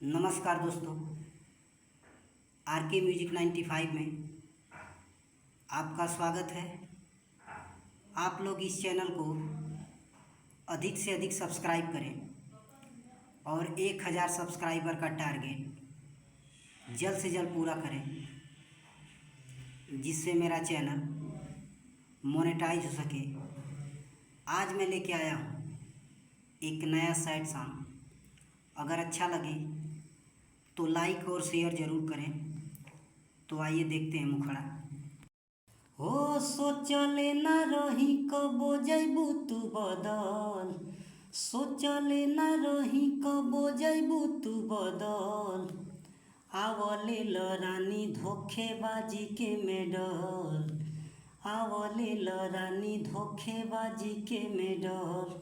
नमस्कार दोस्तों, आर के म्यूजिक 95 में आपका स्वागत है। आप लोग इस चैनल को अधिक से अधिक सब्सक्राइब करें और 1000 सब्सक्राइबर का टारगेट जल्द से जल्द पूरा करें, जिससे मेरा चैनल मोनेटाइज हो सके। आज मैं लेके आया हूँ एक नया सैड सॉन्ग। अगर अच्छा लगे तो लाइक और शेयर ज़रूर करें। तो आइए देखते हैं मुखड़ा। हो सोचले न रही कबो जैबू तू बदल, सोचले न रही कबो जैबू तू बदल। आवले रानी धोखेबाजी के मेडल, आवले रानी धोखेबाजी के मेडल।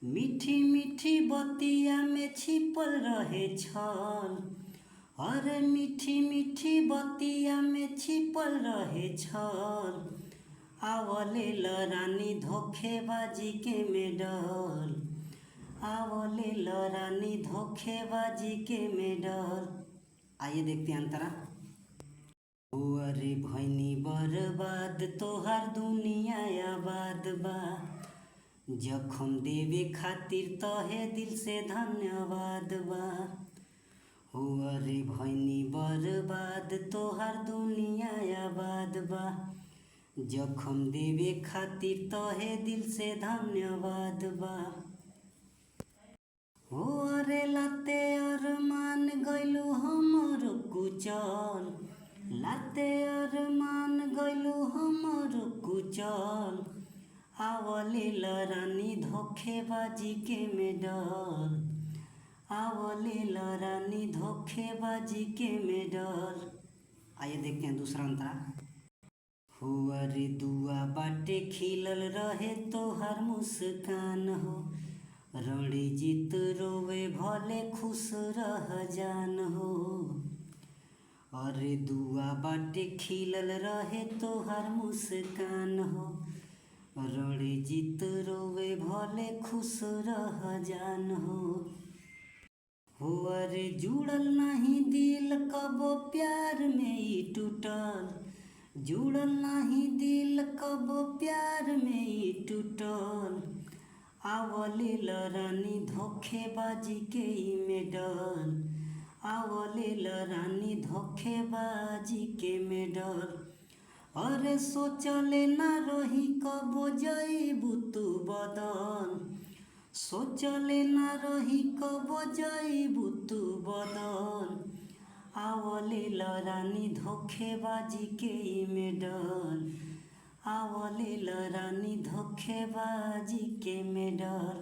मीठी मीठी बतिया में छिपल रहे छल, अरे मीठी मीठी बतिया में छिपल रहे छल। आवले रानी धोखेबाजी के मेडल, आवले रानी धोखेबाजी के मेडल। आइए देखते हैं अंतरा। ओ अरे भैनी बर्बाद तोहार दुनिया आबाद बा, जखम देवे खातिर तहे दिल से धन्यवाद बा। हो अरे भैनी बर्बाद तोहार दुनिया आबाद बा, जखम देवे खातिर तहे दिल से धन्यवाद बा। हो अरे लाते अरमान गइलू हमर कुचल, लाते अरमान गइलू हमर कुचल। आवले रानी धोखेबाजी के मेडल, आवले रानी धोखेबाजी के मेडल। आइए देखते हैं दूसरा अंतरा। हो अरे दुआ बाटे खिलल रहे तोहर मुस्कान हो, रणजीत रोवे भले खुश रह जान हो। अरे दुआ बाटे खिलल रहे तोहर मुस्कान हो, रणजीत रोवे भले खुश रह जान हो। हो अरे जुड़ल नहीं दिल कबो प्यार में ही टूटल, जुड़ल नहीं दिल कबो प्यार में ही टूटल। आवले रानी धोखेबाजी के मेडल, आवले रानी धोखेबाजी के मेडल। अरे सोचले न रही कबो जैबू तू बदल, सोचले न रही कबो जैबू तू बदल। आवले रानी धोखेबाजी के मेडल, आवले रानी धोखेबाजी के मेडल।